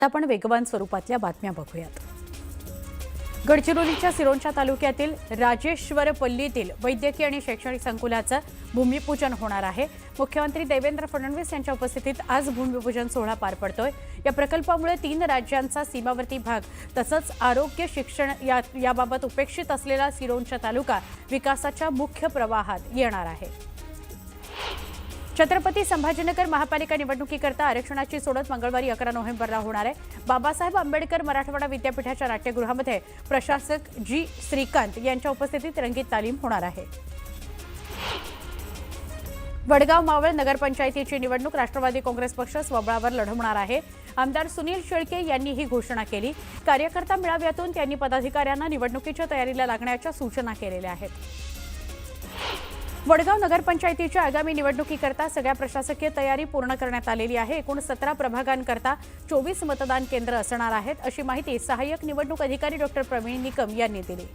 आता आपण वेगवान स्वरूपातल्या बातम्या बघूयात। गडचिरोलीच्या सिरोंचा तालुक्यातील राजेश्वरपल्लीतील वैद्यकीय आणि शैक्षणिक संकुलाचं भूमिपूजन होणार आहे। मुख्यमंत्री देवेंद्र फडणवीस यांच्या उपस्थितीत आज भूमिपूजन सोहळा पार पडतोय। या प्रकल्पामुळे 3 राज्यांचा सीमावर्ती भाग तसंच आरोग्य शिक्षण याबाबत उपेक्षित असलेला सिरोंचा तालुका विकासाच्या मुख्य प्रवाहात येणार आहे। छत्रपती संभाजीनगर महापालिका निवडणुकीकरता आरक्षणाची सोडत मंगळवारी 11 नोव्हेंबरला होणार आहे। बाबासाहेब आंबेडकर मराठवाडा विद्यापीठाच्या नाट्यगृहामध्ये प्रशासक जी श्रीकांत यांच्या उपस्थितीत रंगीत तालीम होणार आहे। वडगाव मावळ नगरपंचायतीची निवडणूक राष्ट्रवादी काँग्रेस पक्ष स्वबळावर लढवणार आहे। आमदार सुनील शेळके यांनी ही घोषणा केली। कार्यकर्ता मेळाव्यातून त्यांनी पदाधिकाऱ्यांना निवडणुकीच्या तयारीला लागण्याच्या सूचना केलेल्या आहेत। वडगाव नगरपंचायतीच्या आगामी निवडणुकीकरता सगळ्या प्रशासकीय तयारी पूर्ण करण्यात आलेली आहे। एकूण 17 प्रभागांकरता 24 मतदान केंद्र असणार आहेत, अशी माहिती सहाय्यक निवडणूक अधिकारी डॉ. प्रवीण निकम यांनी दिली।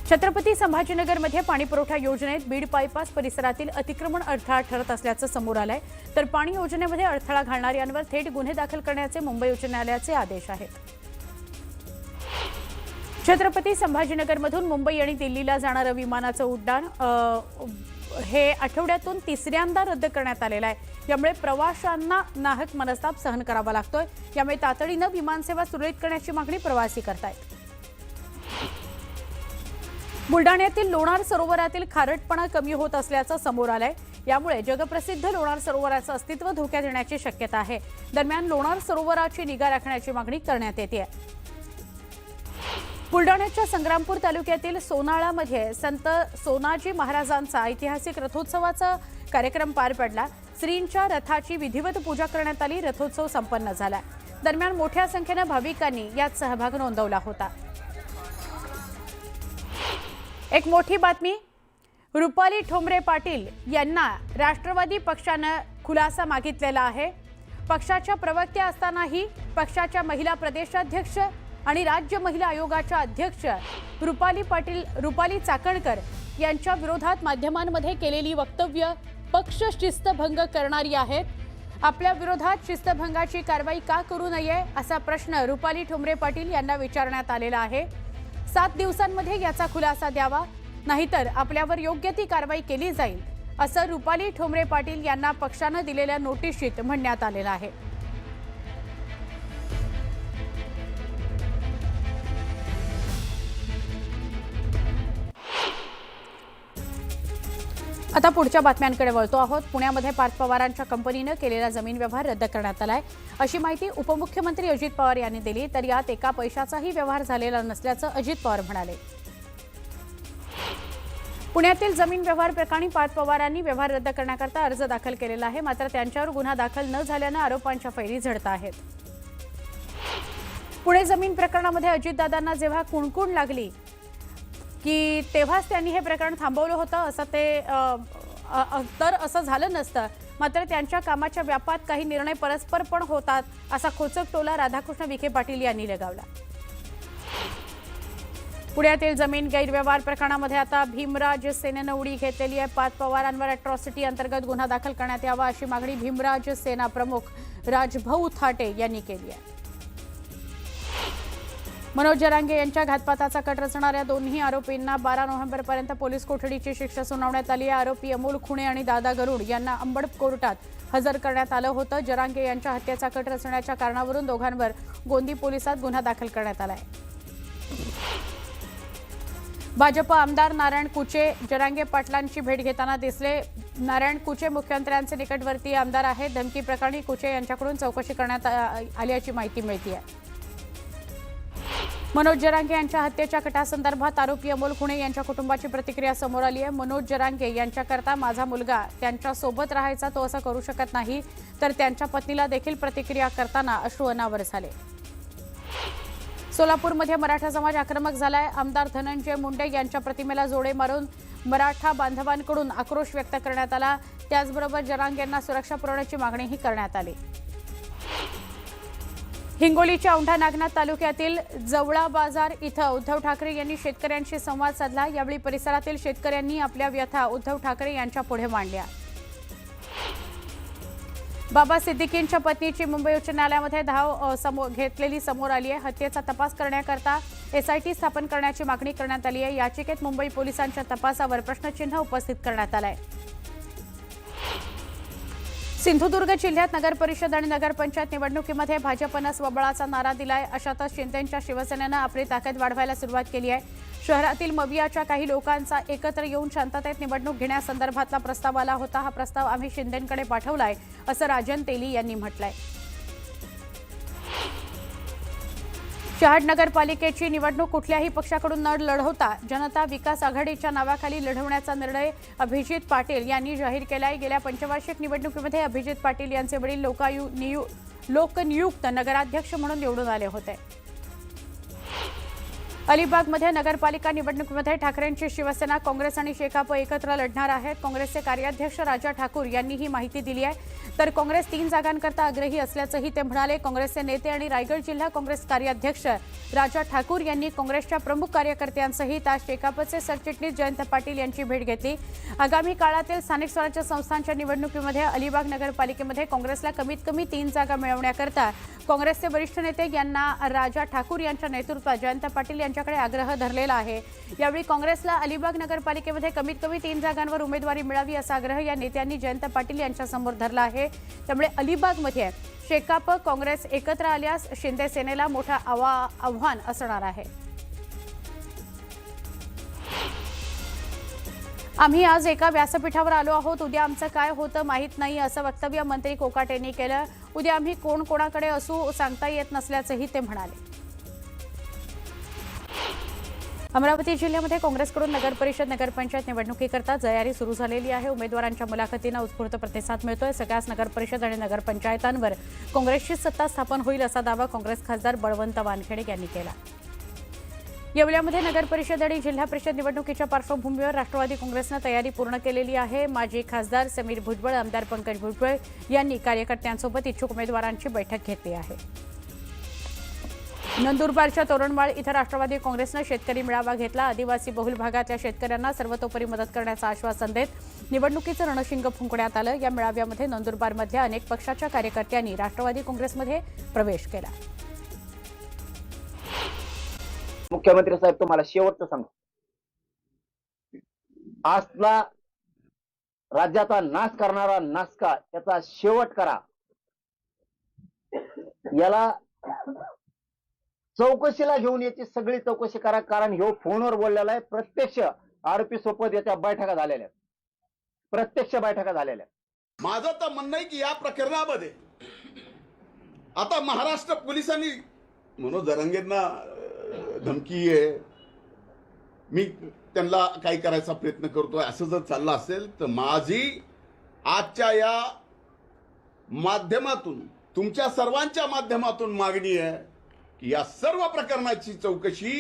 छत्रपती संभाजीनगरमध्ये पाणीपुरवठा योजनेत बीड बायपास परिसरातील अतिक्रमण अडथळा ठरत असल्याचं समोर आलंय। तर पाणी योजनेमध्ये अडथळा घालणाऱ्यांवर थेट गुन्हे दाखल करण्याचे मुंबई उच्च न्यायालयाचे आदेश आहेत। छत्रपती संभाजीनगरमधून मुंबई आणि दिल्लीला जाणारं विमानाचं उड्डाण हे आठवड्यातून 3ऱ्यांदा रद्द करण्यात आलेलं आहे। यामुळे प्रवाशांना नाहक मनस्ताप सहन करावा लागतोय। यामुळे तातडीनं विमानसेवा सुरळीत करण्याची मागणी प्रवासी करतायत। बुलडाण्यातील लोणार सरोवरातील खारटपणा कमी होत असल्याचं समोर आलंय। यामुळे जगप्रसिद्ध लोणार सरोवराचं अस्तित्व धोक्यात येण्याची शक्यता आहे। दरम्यान लोणार सरोवराची निगा राखण्याची मागणी करण्यात येते। बुलडाण्याच्या संग्रामपूर तालुक्यातील सोनाळामध्ये संत सोनाजी महाराजांचा ऐतिहासिक रथोत्सवाचा कार्यक्रम पार पडला। श्रींच्या रथाची विधिवत पूजा करण्यात आली। रथोत्सव संपन्न झाला। दरम्यान मोठ्या संख्येने भाविकांनी यात सहभाग नोंदवला होता। एक मोठी बातमी, रुपाली ठोंबरे पाटील यांना राष्ट्रवादी पक्षाने खुलासा मागितलेला आहे। पक्षाच्या प्रवक्त्या असतानाही पक्षाच्या महिला प्रदेशाध्यक्ष आणि राज्य महिला आयोगाच्या अध्यक्ष रुपाली चाकणकर यांच्या विरोधात माध्यमांमध्ये केलेली वक्तव्य पक्ष शिस्तभंग करणारी आहेत। आपल्या विरोधात शिस्तभंगाची कारवाई का करू नये असा प्रश्न रुपाली ठोंबरे पाटील यांना विचारण्यात आलेला आहे। 7 दिवसांमध्ये याचा खुलासा द्यावा, नाहीतर आपल्यावर योग्य ती कारवाई केली जाईल, असं रुपाली ठोंबरे पाटील यांना पक्षाने दिलेल्या नोटिशीत म्हणण्यात आलेलं आहे। आता पुढच्या बातम्यांकडे वळतो आहोत। पुण्यामध्ये पार्थ पवारांच्या कंपनीने केलेला जमीन व्यवहार रद्द करण्यात आलाय, अशी माहिती उपमुख्यमंत्री अजित पवार यांनी दिली। तर यात एका पैशाचाही व्यवहार झालेला नसल्याचं अजित पवार म्हणाले। पुण्यातील जमीन व्यवहार प्रकरणी पार्थ पवारांनी व्यवहार रद्द करण्याकरता अर्ज दाखल केलेला आहे। मात्र त्यांच्यावर गुन्हा दाखल न झाल्याने आरोपांच्या फैरी झडत आहेत। पुणे जमीन प्रकरणामध्ये अजितदादांना जेव्हा कुणकुण लागली की तेव्हाच त्यांनी हे प्रकरण थांबवलं होतं, असं झालं नसतं। मात्र त्यांच्या कामाच्या व्यापात काही निर्णय परस्पर पण होतात, असा खोचक टोला राधाकृष्ण विखे पाटील यांनी लगावला। पुण्यातील जमीन गैरव्यवहार प्रकरणामध्ये आता भीमराज सेनेनं उडी घेतलेली आहे। पार्थ पवारांवर अॅट्रॉसिटी अंतर्गत गुन्हा दाखल करण्यात यावा, अशी मागणी भीमराज सेना प्रमुख राजभाऊ थाटे यांनी केली आहे। मनोज जरांगे यांच्या घातपाताचा कट रचणाऱ्या दोन्ही आरोपींना 12 नोव्हेंबरपर्यंत पोलीस कोठडीची शिक्षा सुनावण्यात आली आहे। आरोपी अमोल खुणे आणि दादा गरुड यांना अंबड कोर्टात हजर करण्यात आलं होतं। जरांगे यांच्या हत्येचा कट रचण्याच्या कारणावरून दोघांवर गोंदी पोलिसात गुन्हा दाखल करण्यात आला आहे। भाजप आमदार नारायण कुचे जरांगे पाटलांची भेट घेताना दिसले। नारायण कुचे मुख्यमंत्र्यांचे निकटवर्तीय आमदार आहेत। धमकी प्रकरणी कुचे यांच्याकडून चौकशी करण्यात आल्याची माहिती मिळते आहे। मनोज जरांगे यांच्या हत्येच्या कटासंदर्भात आरोपी अमोल खुणे यांच्या कुटुंबाची प्रतिक्रिया समोर आली आहे। मनोज जरांगे यांच्याकरता माझा मुलगा त्यांच्या सोबत राहायचा, तो असं करू शकत नाही, तर त्यांच्या पत्नीला देखील प्रतिक्रिया करताना अश्रू अनावर झाले। सोलापूरमध्ये मराठा समाज आक्रमक झालाय। आमदार धनंजय मुंडे यांच्या प्रतिमेला जोडे मारून मराठा बांधवांकडून आक्रोश व्यक्त करण्यात आला। त्याचबरोबर जरांगेंना सुरक्षा पुरवण्याची मागणीही करण्यात आली। हिंगोलीच्या औंढा नागनाथ तालुक्यातील जवळा बाजार इथं उद्धव ठाकरे यांनी शेतकऱ्यांशी संवाद साधला। यावेळी परिसरातील शेतकऱ्यांनी आपल्या व्यथा उद्धव ठाकरे यांच्या पुढे मांडल्या। बाबा सिद्दीकींच्या पत्नीची मुंबई उच्च न्यायालयामध्ये धाव घेतलेली समोर आली आहे। हत्येचा तपास करण्याकरता एसआयटी स्थापन करण्याची मागणी करण्यात आली आहे। याचिकेत मुंबई पोलिसांच्या तपासावर प्रश्नचिन्ह उपस्थित करण्यात आलं आहे। सिंधुदुर्ग जिल्ह्यात नगर परिषद आणि नगरपंचायत निवडणुकीमध्ये भाजपनं स्वबळाचा नारा दिलाय। अशातच शिंदेंच्या शिवसेनेनं आपली ताकद वाढवायला सुरुवात केली आहे। शहरातील मवियाच्या काही लोकांचा एकत्र येऊन शांततेत निवडणूक घेण्यासंदर्भातला प्रस्ताव आला होता। हा प्रस्ताव आम्ही शिंदेंकडे पाठवलाय असं राजन तेली यांनी म्हटलंय। शहाड नगरपालिकेची निवडणूक कुठल्याही पक्षाकडून न लढवता जनता विकास आघाडीच्या नावाखाली लढवण्याचा निर्णय अभिजित पाटील यांनी जाहीर केलाय। गेल्या पंचवार्षिक निवडणुकीमध्ये अभिजित पाटील यांचे वडील लोकनियुक्त नगराध्यक्ष म्हणून निवडून आले होते। अलिबागमध्ये नगरपालिका निवडणुकीमध्ये ठाकरेंची शिवसेना, काँग्रेस आणि शेकाप एकत्र लढणार आहेत। काँग्रेसचे कार्याध्यक्ष राजा ठाकूर यांनी ही माहिती दिली आहे। तर काँग्रेस 3 जागांकरता आग्रही असल्याचंही ते म्हणाले। काँग्रेसचे नेते आणि रायगड जिल्हा काँग्रेस कार्याध्यक्ष राजा ठाकूर यांनी काँग्रेसच्या प्रमुख कार्यकर्त्यांसहित आज शेकापचे सरचिटणीस जयंत पाटील यांची भेट घेतली। आगामी काळातील स्थानिक स्वराज्य संस्थांच्या निवडणुकीमध्ये अलिबाग नगरपालिकेमध्ये काँग्रेसला कमीत कमी 3 जागा मिळवण्याकरता काँग्रेसचे वरिष्ठ नेते यांना राजा ठाकूर यांच्या नेतृत्वात जयंत पाटील यांच्याकडे आग्रह धरलेला आहे। यावेळी काँग्रेसला अलिबाग नगरपालिकेमध्ये कमीत कमी 3 जागांवर उमेदवारी मिळावी असा आग्रह या नेत्यांनी जयंत पाटील यांच्यासमोर धरला आहे। त्यामुळे अलिबागमध्ये शेकाप काँग्रेस एकत्र आल्यास शिंदे सेनेला मोठं आव्हान असणार आहे। आम्ही आज एका व्यासपीठावर आलो आहोत। उद्या आमचं काय होतं माहीत नाही असं वक्तव्य मंत्री कोकाटे यांनी केलं। उद्या आम्ही कोणाकडे असू सांगता येत नसल्याचंही ते म्हणाले। अमरावती जिल्ह्यामध्ये काँग्रेसकडून नगरपरिषद नगरपंचायत निवडणुकीकरता तयारी सुरू झालेली आहे। उमेदवारांच्या मुलाखतींना उत्स्फूर्त प्रतिसाद मिळतोय। सगळ्याच नगरपरिषद आणि नगरपंचायतांवर काँग्रेसची सत्ता स्थापन होईल असा दावा काँग्रेस खासदार बळवंत वानखेडे यांनी केला। येवल्यामध्ये नगरपरिषद आणि जिल्हा परिषद निवडणुकीच्या पार्श्वभूमीवर राष्ट्रवादी काँग्रेसनं तयारी पूर्ण केलेली आहे। माजी खासदार समीर भुजबळ, आमदार पंकज भुजबळ यांनी कार्यकर्त्यांसोबत इच्छुक उमेदवारांची बैठक घेतली आहे। नंदुरबारच्या तोरणमाळ इथं राष्ट्रवादी काँग्रेसनं शेतकरी मेळावा घेतला। आदिवासी बहुल भागातल्या शेतकऱ्यांना सर्वतोपरी मदत करण्याचं आश्वासन देत निवडणुकीचं रणशिंग फुंकण्यात आलं। या मेळाव्यामध्ये नंदुरबारमधल्या अनेक पक्षाच्या कार्यकर्त्यांनी राष्ट्रवादी काँग्रेसमध्ये प्रवेश केला। मुख्यमंत्री साहेब, तुम्हाला शेवटचं सांगतो, आजला राज्याचा नाश करणारा नासका त्याचा शेवट करा। याला चौकशीला घेऊन याची सगळी चौकशी करा, कारण ह्यो फोनवर बोललेला आहे। प्रत्यक्ष आरोपी सोबत याच्या बैठका झालेल्या, प्रत्यक्ष बैठका झालेल्या। माझं तर म्हणणं आहे की या प्रकरणामध्ये आता महाराष्ट्र पोलिसांनी मनोज जरांगेंना धमकी आहे, मी त्यांना काही करायचा प्रयत्न करतोय असं जर चाललं असेल तर माझी आजच्या या माध्यमातून, तुमच्या सर्वांच्या माध्यमातून मागणी आहे की या सर्व प्रकरणाची चौकशी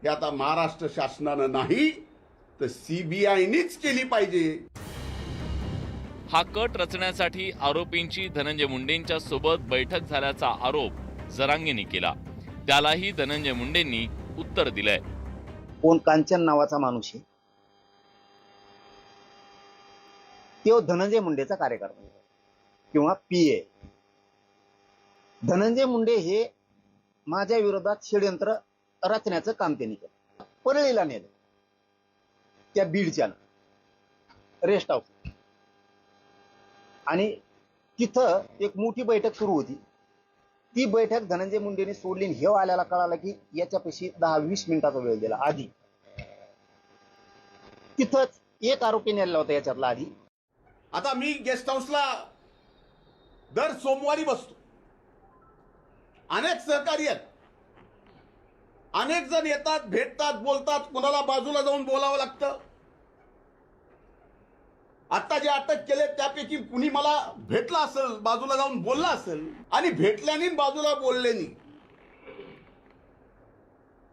ही आता महाराष्ट्र शासनानं नाही तर सीबीआयनीच केली पाहिजे। हा कट रचण्यासाठी आरोपींची धनंजय मुंडेंच्या सोबत बैठक झाल्याचा आरोप जरांगेंनी केला। त्यालाही धनंजय मुंडेंनी उत्तर दिलंय। कोण कांचन नावाचा माणूस आहे, तो धनंजय मुंडेचा कार्यकर्ता किंवा पीए। धनंजय मुंडे हे माझ्या विरोधात षडयंत्र रचण्याचं काम त्यांनी केलं। परळीला नेलं, त्या बीडच्या रेस्ट हाऊस, आणि तिथं एक मोठी बैठक सुरू होती। ती बैठक धनंजय मुंडेने सोडली। हे आल्याला कळालं की याच्यापाशी 10-20 मिनिटाचा वेळ दिला आधी। तिथंच एक आरोपी नेला होता याच्यातला आधी। आता मी गेस्ट हाऊसला दर सोमवारी बसतो, अनेक सहकारी आहेत, अनेक जण येतात, भेटतात, बोलतात, कुणाला बाजूला जाऊन बोलावं लागतं। आता जे अटक केले त्यापैकी कुणी मला भेटला असेल, बाजूला जाऊन बोलला असेल, आणि भेटल्याने बाजूला बोलल्याने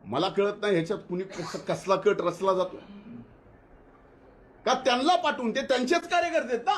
मला कळत नाही ह्याच्यात कुणी कसला कट रचला जातो का? त्यांना पाठवून, ते त्यांचेच कार्यकर्ते आहेत ना।